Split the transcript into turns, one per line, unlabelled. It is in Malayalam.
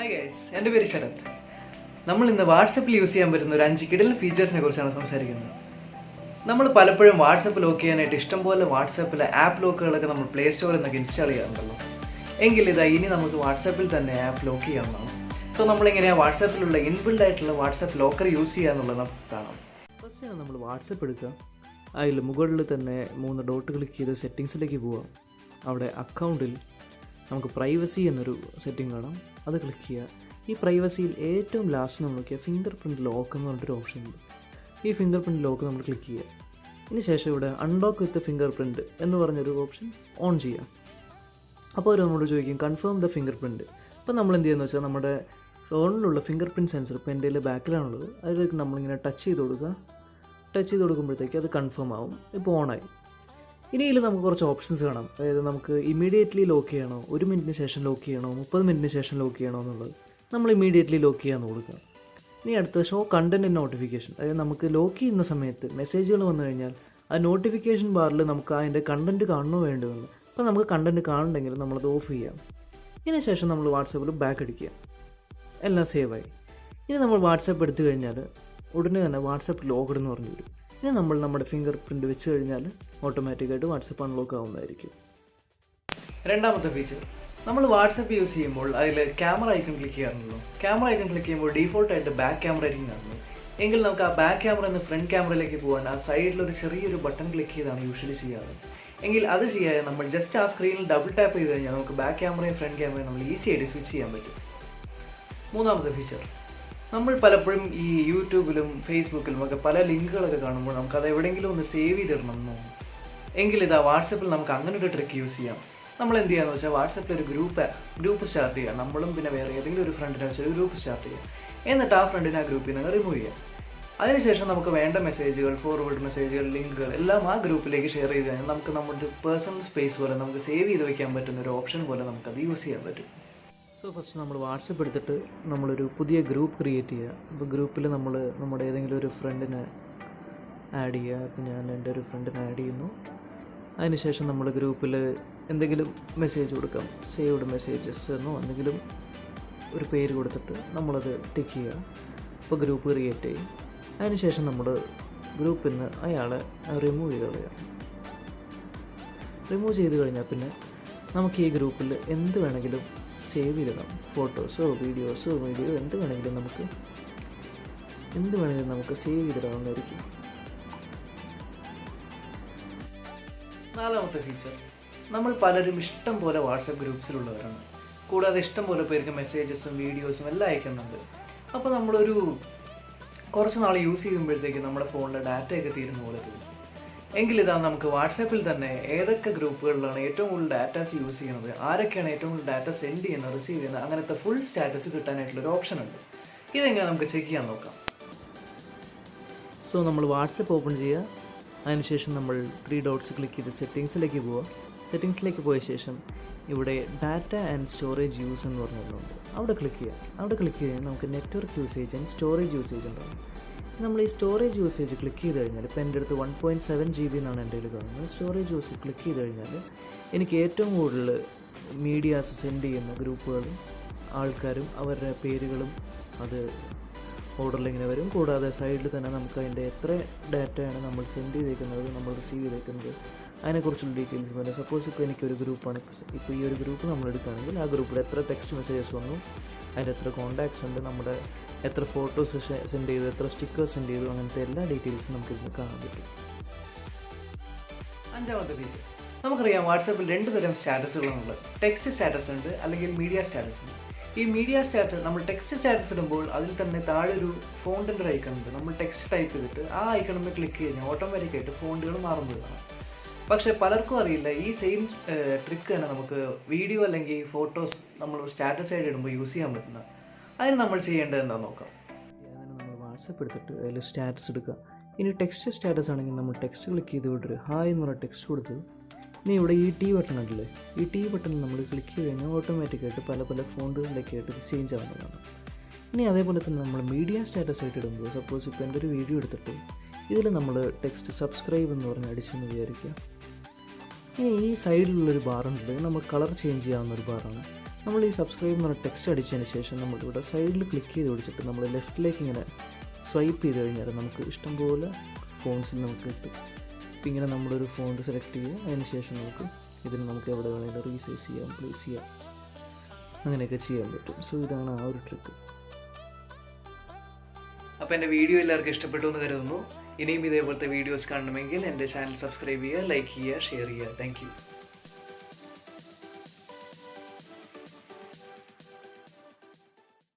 ഹായ് ഗൈസ്, എൻ്റെ പേര് ശരത്. നമ്മൾ ഇന്ന് വാട്സപ്പിൽ യൂസ് ചെയ്യാൻ പറ്റുന്ന ഒരു 5 കിടിലൻ ഫീച്ചേഴ്സിനെ കുറിച്ചാണ് സംസാരിക്കുന്നത്. നമ്മൾ പലപ്പോഴും വാട്സപ്പ് ലോക്ക് ചെയ്യാനായിട്ട് ഇഷ്ടംപോലെ വാട്സപ്പിലെ ആപ്പ് ലോക്കുകളൊക്കെ നമ്മൾ പ്ലേ സ്റ്റോറിൽ നിന്നൊക്കെ ഇൻസ്റ്റാൾ ചെയ്യാറുണ്ടല്ലോ. എങ്കിൽ ഇനി നമുക്ക് വാട്സപ്പിൽ തന്നെ ആപ്പ് ലോക്ക് ചെയ്യാവുന്നതാണ്. സോ നമ്മളിങ്ങനെയാണ് വാട്സപ്പിലുള്ള ഇൻബിൽഡ് ആയിട്ടുള്ള വാട്സപ്പ് ലോക്കർ യൂസ് ചെയ്യുക എന്നുള്ളത് നമുക്ക് കാണാം. ഫസ്റ്റാണ് നമ്മൾ വാട്സപ്പ് എടുക്കുക. അതിൽ മുകളിൽ തന്നെ 3 ഡോട്ട് ക്ലിക്ക് ചെയ്ത് സെറ്റിങ്സിലേക്ക് പോവുക. അവിടെ അക്കൗണ്ടിൽ നമുക്ക് പ്രൈവസി എന്നൊരു സെറ്റിംഗ് കാണാം, അത് ക്ലിക്ക് ചെയ്യുക. ഈ പ്രൈവസിയിൽ ഏറ്റവും ലാസ്റ്റ് നമ്മൾ നോക്കിയാൽ ഫിംഗർ പ്രിൻറ്റ് ലോക്ക് എന്ന് പറഞ്ഞിട്ടൊരു ഓപ്ഷൻ ഉണ്ട്. ഈ ഫിംഗർ പ്രിൻറ്റ് ലോക്ക് നമ്മൾ ക്ലിക്ക് ചെയ്യുക. ഇതിന് ശേഷം ഇവിടെ അൺലോക്ക് വിത്ത് ഫിംഗർ പ്രിൻറ്റ് എന്ന് പറഞ്ഞൊരു ഓപ്ഷൻ ഓൺ ചെയ്യാം. അപ്പോൾ അവർ നമ്മളോട് ചോദിക്കും കൺഫേം ദ ഫിംഗർ പ്രിൻറ്റ്. അപ്പോൾ നമ്മൾ എന്ത് ചെയ്യുന്നത് വെച്ചാൽ നമ്മുടെ ഫോണിലുള്ള ഫിംഗർ പ്രിൻറ്റ് സെൻസർ ഇപ്പോൾ എൻ്റെ ബാക്കിലാണുള്ളത്, അതിലേക്ക് നമ്മളിങ്ങനെ ടച്ച് ചെയ്ത് കൊടുക്കുക. ടച്ച് ചെയ്ത് കൊടുക്കുമ്പോഴത്തേക്ക് അത് കൺഫേം ആവും. ഇപ്പോൾ ഓണായി. ഇനി ഇതിൽ നമുക്ക് കുറച്ച് ഓപ്ഷൻസ് കാണാം. അതായത് നമുക്ക് ഇമീഡിയറ്റ്ലി ലോക്ക് ചെയ്യണോ, 1 മിനിറ്റിന് ശേഷം ലോക്ക് ചെയ്യണോ, 30 മിനിറ്റിന് ശേഷം ലോക്ക് ചെയ്യണോ എന്നുള്ളത്. നമ്മൾ ഇമീഡിയറ്റ്ലി ലോക്ക് ചെയ്യാമെന്ന് കൊടുക്കുക. ഇനി അടുത്ത ഷോ കണ്ടൻറ്റ് നോട്ടിഫിക്കേഷൻ. അതായത് നമുക്ക് ലോക്ക് ചെയ്യുന്ന സമയത്ത് മെസ്സേജുകൾ വന്നു കഴിഞ്ഞാൽ ആ നോട്ടിഫിക്കേഷൻ ബാറിൽ നമുക്ക് അതിൻ്റെ കണ്ടൻറ്റ് കാണണോ വേണ്ടതെന്ന്. അപ്പോൾ നമുക്ക് കണ്ടൻറ്റ് കാണുന്നുണ്ടെങ്കിൽ നമ്മളത് ഓഫ് ചെയ്യാം. ഇതിന് ശേഷം നമ്മൾ വാട്സാപ്പിൽ ബാക്ക് അടിക്കുക. എല്ലാം സേവായി. ഇനി നമ്മൾ വാട്സാപ്പ് എടുത്തു കഴിഞ്ഞാൽ ഉടനെ തന്നെ വാട്സാപ്പ് ലോക്ക്ഡ് എന്ന് പറഞ്ഞു വരും. ഇനി നമ്മൾ നമ്മുടെ ഫിംഗർ പ്രിൻറ്റ് വെച്ച് കഴിഞ്ഞാൽ ഓട്ടോമാറ്റിക്കായിട്ട് വാട്സപ്പ് അൺലോക്ക് ആവുന്നതായിരിക്കും. രണ്ടാമത്തെ ഫീച്ചർ, നമ്മൾ വാട്സപ്പ് യൂസ് ചെയ്യുമ്പോൾ അതിൽ ക്യാമറ ഐക്കൺ ക്ലിക്ക് ചെയ്യാറുണ്ടല്ലോ. ക്യാമറ ഐക്കൺ ക്ലിക്ക് ചെയ്യുമ്പോൾ ഡീഫോൾട്ടായിട്ട് ബാക്ക് ക്യാമറ ആയിരിക്കും കാണുന്നത്. എങ്കിൽ നമുക്ക് ആ ബാക്ക് ക്യാമറ നിന്ന് ഫ്രണ്ട് ക്യാമറയിലേക്ക് പോകാൻ ആ സൈഡിലൊരു ചെറിയൊരു ബട്ടൺ ക്ലിക്ക് ചെയ്താണ് യൂഷ്വലി ചെയ്യാറ്. എങ്കിൽ അത് ചെയ്യാതെ നമ്മൾ ജസ്റ്റ് ആ സ്ക്രീനിൽ ഡബിൾ ടാപ്പ് ചെയ്ത് കഴിഞ്ഞാൽ നമുക്ക് ബാക്ക് ക്യാമറയും ഫ്രണ്ട് ക്യാമറയും നമ്മൾ ഈസി ആയിട്ട് സ്വിച്ച് ചെയ്യാൻ പറ്റും. മൂന്നാമത്തെ ഫീച്ചർ, നമ്മൾ പലപ്പോഴും ഈ യൂട്യൂബിലും ഫേസ്ബുക്കിലും ഒക്കെ പല ലിങ്കുകളൊക്കെ കാണുമ്പോൾ നമുക്കത് എവിടെയെങ്കിലും ഒന്ന് സേവ് ചെയ്തിടണം എന്ന് തോന്നും. എങ്കിൽ വാട്സപ്പിൽ നമുക്ക് അങ്ങനെ ഒരു ട്രിക്ക് യൂസ് ചെയ്യാം. നമ്മൾ എന്ത് ചെയ്യാന്ന് വെച്ചാൽ വാട്സപ്പിൽ ഒരു ഗ്രൂപ്പ് സ്റ്റാർട്ട് ചെയ്യുക. നമ്മളും പിന്നെ വേറെ ഏതെങ്കിലും ഒരു ഫ്രണ്ടിനെ വെച്ചാൽ ഒരു ഗ്രൂപ്പ് സ്റ്റാർട്ട് ചെയ്യുക. എന്നിട്ട് ആ ഫ്രണ്ടിനെ ആ ഗ്രൂപ്പിൽ നിന്ന് റിമൂവ് ചെയ്യാം. അതിനുശേഷം നമുക്ക് വേണ്ട മെസ്സേജുകൾ, ഫോർവേഡ് മെസ്സേജുകൾ, ലിങ്കുകൾ എല്ലാം ആ ഗ്രൂപ്പിലേക്ക് ഷെയർ ചെയ്ത് കഴിഞ്ഞാൽ നമുക്ക് നമ്മുടെ പേഴ്സണൽ സ്പേസ് പോലെ നമുക്ക് സേവ് ചെയ്ത് വയ്ക്കാൻ പറ്റുന്ന ഒരു ഓപ്ഷൻ പോലെ നമുക്കത് യൂസ് ചെയ്യാൻ പറ്റും. സോ ഫസ്റ്റ് നമ്മൾ വാട്സപ്പ് എടുത്തിട്ട് നമ്മളൊരു പുതിയ ഗ്രൂപ്പ് ക്രിയേറ്റ് ചെയ്യുക. അപ്പോൾ ഗ്രൂപ്പിൽ നമ്മൾ നമ്മുടെ ഏതെങ്കിലും ഒരു ഫ്രണ്ടിനെ ആഡ് ചെയ്യുക. അപ്പോൾ ഞാൻ എൻ്റെ ഒരു ഫ്രണ്ടിനെ ആഡ് ചെയ്യുന്നു. അതിനുശേഷം നമ്മൾ ഗ്രൂപ്പിൽ എന്തെങ്കിലും മെസ്സേജ് കൊടുക്കാം, സേവ്ഡ് മെസ്സേജസ് എന്നോ എന്തെങ്കിലും ഒരു പേര് കൊടുത്തിട്ട് നമ്മളത് ടിക്ക് ചെയ്യുക. അപ്പോൾ ഗ്രൂപ്പ് ക്രിയേറ്റ് ചെയ്യും. അതിനുശേഷം നമ്മൾ ഗ്രൂപ്പിൽ നിന്ന് അയാളെ റിമൂവ് ചെയ്ത് കളയുക. റിമൂവ് ചെയ്ത് കഴിഞ്ഞാൽ പിന്നെ നമുക്ക് ഈ ഗ്രൂപ്പിൽ എന്ത് വേണമെങ്കിലും സേവ് ചെയ്തിടാം. ഫോട്ടോസോ വീഡിയോസോ എന്ത് വേണമെങ്കിലും നമുക്ക് സേവ് ചെയ്തിടാവുന്നതായിരിക്കും. നാലാമത്തെ ഫീച്ചർ, നമ്മൾ പലരും ഇഷ്ടം പോലെ വാട്സപ്പ് ഗ്രൂപ്പ്സിലുള്ളവരാണ്. കൂടാതെ ഇഷ്ടം പോലെ പേർക്ക് മെസ്സേജസും വീഡിയോസും എല്ലാം അയക്കുന്നുണ്ട്. അപ്പോൾ നമ്മളൊരു കുറച്ച് നാൾ യൂസ് ചെയ്യുമ്പോഴത്തേക്ക് നമ്മുടെ ഫോണിലെ ഡാറ്റയൊക്കെ തീരുന്ന പോലെ തോന്നും. എങ്കിൽ നമുക്ക് വാട്സാപ്പിൽ തന്നെ ഏതൊക്കെ ഗ്രൂപ്പുകളിലാണ് ഏറ്റവും കൂടുതൽ ഡാറ്റാസ് യൂസ് ചെയ്യുന്നത്, ആരൊക്കെയാണ് ഏറ്റവും കൂടുതൽ ഡാറ്റ സെൻഡ് ചെയ്യുന്നത്, റിസീവ് ചെയ്യുന്നത്, അങ്ങനത്തെ ഫുൾ സ്റ്റാറ്റസ് കിട്ടാനായിട്ടുള്ളൊരു ഓപ്ഷൻ ഉണ്ട്. ഇതെങ്ങനെ നമുക്ക് ചെക്ക് ചെയ്യാൻ നോക്കാം. സോ നമ്മൾ വാട്സപ്പ് ഓപ്പൺ ചെയ്യുക. അതിനുശേഷം നമ്മൾ 3 ഡോട്ട്സ് ക്ലിക്ക് ചെയ്ത് സെറ്റിങ്സിലേക്ക് പോവുക. സെറ്റിങ്സിലേക്ക് പോയ ശേഷം ഇവിടെ ഡാറ്റ ആൻഡ് സ്റ്റോറേജ് യൂസ് എന്ന് പറഞ്ഞിട്ടുണ്ട്. അവിടെ ക്ലിക്ക് ചെയ്യുക. അവിടെ ക്ലിക്ക് ചെയ്താൽ നമുക്ക് network usage and storage usage ഉണ്ടാകും. നമ്മൾ ഈ സ്റ്റോറേജ് യൂസേജ് ക്ലിക്ക് ചെയ്ത് കഴിഞ്ഞാൽ ഇപ്പോൾ എൻ്റെ അടുത്ത് 1.7 GB എന്നാണ് എൻ്റെ കയ്യിൽ കാണുന്നത്. സ്റ്റോറേജ് യൂസേജ് ക്ലിക്ക് ചെയ്ത് കഴിഞ്ഞാൽ എനിക്ക് ഏറ്റവും കൂടുതൽ മീഡിയാസ് സെൻഡ് ചെയ്യുന്ന ഗ്രൂപ്പുകളും ആൾക്കാരും അവരുടെ പേരുകളും അത് ഓർഡറിൽ ഇങ്ങനെ വരും. കൂടാതെ സൈഡിൽ തന്നെ നമുക്ക് അതിൻ്റെ എത്ര ഡാറ്റയാണ് നമ്മൾ സെൻഡ് ചെയ്തേക്കുന്നത്, നമ്മൾ റിസീവ് ചെയ്തേക്കുന്നത്, അതിനെക്കുറിച്ചുള്ള ഡീറ്റെയിൽസ് വരും. സപ്പോസ് ഇപ്പോൾ എനിക്കൊരു ഗ്രൂപ്പാണ്, ഇപ്പോൾ ഈ ഒരു ഗ്രൂപ്പ് നമ്മൾ എടുക്കുകയാണെങ്കിൽ ആ ഗ്രൂപ്പിൽ എത്ര ടെക്സ്റ്റ് മെസ്സേജസ് വന്നു, അതിൻ്റെ എത്ര കോൺടാക്ട്സ് ഉണ്ട്, നമ്മുടെ എത്ര ഫോട്ടോസ് സെൻഡ് ചെയ്തു, എത്ര സ്റ്റിക്കേഴ്സ് സെൻഡ് ചെയ്തു, അങ്ങനത്തെ എല്ലാ ഡീറ്റെയിൽസും നമുക്ക് ഇതിന് കാണാൻ പറ്റും. അഞ്ചാമത്തെ ഫീച്ചർ, നമുക്കറിയാം വാട്സാപ്പിൽ 2 തരം സ്റ്റാറ്റസുകളാണുള്ളത്. ടെക്സ്റ്റ് സ്റ്റാറ്റസ് ഉണ്ട്, അല്ലെങ്കിൽ മീഡിയ സ്റ്റാറ്റസ് ഉണ്ട്. ഈ മീഡിയ സ്റ്റാറ്റസ് നമ്മൾ ടെക്സ്റ്റ് സ്റ്റാറ്റസ് ഇടുമ്പോൾ അതിൽ തന്നെ താഴെ ഒരു ഫോണ്ടിൻ്റെ ഒരു ഐക്കൺ ഉണ്ട്. നമ്മൾ ടെക്സ്റ്റ് ടൈപ്പ് ചെയ്തിട്ട് ആ ഐക്കണിൽ ക്ലിക്ക് കഴിഞ്ഞാൽ ഓട്ടോമാറ്റിക്കായിട്ട് ഫോണ്ടുകൾ മാറുന്നത് കാണാം. പക്ഷേ പലർക്കും അറിയില്ല ഈ സെയിം ട്രിക്ക് തന്നെ നമുക്ക് വീഡിയോ അല്ലെങ്കിൽ ഫോട്ടോസ് നമ്മൾ സ്റ്റാറ്റസ് ആയിട്ട് ഇടുമ്പോൾ യൂസ് ചെയ്യാൻ പറ്റുന്ന. അതിന് നമ്മൾ ചെയ്യേണ്ടത് എന്താണെന്ന് നോക്കാം. അതിന് നമ്മൾ വാട്സപ്പ് എടുത്തിട്ട് അതിൽ സ്റ്റാറ്റസ് എടുക്കുക. ഇനി ടെക്സ്റ്റ് സ്റ്റാറ്റസ് ആണെങ്കിൽ നമ്മൾ ടെക്സ്റ്റ് ക്ലിക്ക് ചെയ്ത് വിട്ടൊരു ഹായ് എന്ന് പറഞ്ഞ ടെക്സ്റ്റ് കൊടുത്ത് ഇനി ഇവിടെ ഈ ടി ബട്ടൺ ഉണ്ടല്ലേ, ഈ ടി ബട്ടണിൽ നമ്മൾ ക്ലിക്ക് ചെയ്ത് കഴിഞ്ഞാൽ ഓട്ടോമാറ്റിക്കായിട്ട് പല ഫോണ്ടുകളിലേക്ക് ആയിട്ട് ഇത് ചേഞ്ച് ആവുന്നതാണ്. ഇനി അതേപോലെ തന്നെ നമ്മൾ മീഡിയ സ്റ്റാറ്റസ് ആയിട്ട് ഇടുമ്പോൾ സപ്പോസ് ഇപ്പോൾ എൻ്റെ ഒരു വീഡിയോ എടുത്തിട്ട് ഇതിൽ നമ്മൾ ടെക്സ്റ്റ് സബ്സ്ക്രൈബ് എന്ന് പറഞ്ഞ് അടിച്ചെന്ന് വിചാരിക്കുക. ഇനി ഈ സൈഡിലുള്ളൊരു ബാറുണ്ട്, നമ്മൾ കളർ ചേഞ്ച് ചെയ്യാവുന്ന ഒരു ബാറാണ്. നമ്മൾ ഈ സബ്സ്ക്രൈബ് എന്ന് പറഞ്ഞ ടെക്സ്റ്റ് അടിച്ചതിന് ശേഷം നമ്മളിവിടെ സൈഡിൽ ക്ലിക്ക് ചെയ്ത് പിടിച്ചിട്ട് നമ്മൾ ലെഫ്റ്റിലേക്ക് ഇങ്ങനെ സ്വൈപ്പ് ചെയ്ത് കഴിഞ്ഞാൽ നമുക്ക് ഇഷ്ടംപോലെ ഫോൺസിൽ നമുക്ക് കിട്ടും. അപ്പോൾ ഇങ്ങനെ നമ്മളൊരു ഫോണ്ട് സെലക്ട് ചെയ്യുക, അതിന് ശേഷം ഇതിന് നമുക്ക് എവിടെ വേണമെങ്കിലും റീസൈസ് ചെയ്യാം, പ്ലേസ് ചെയ്യാം, അങ്ങനെയൊക്കെ ചെയ്യാൻ പറ്റും. സോ ഇതാണ് ആ ഒരു ട്രിക്ക്. അപ്പോൾ എൻ്റെ വീഡിയോ എല്ലാവർക്കും ഇഷ്ടപ്പെട്ടു എന്ന് കരുതുന്നു. ഇനിയും ഇതേപോലത്തെ വീഡിയോസ് കാണണമെങ്കിൽ എൻ്റെ ചാനൽ സബ്സ്ക്രൈബ് ചെയ്യുക, ലൈക്ക് ചെയ്യുക, ഷെയർ ചെയ്യുക. Thank you.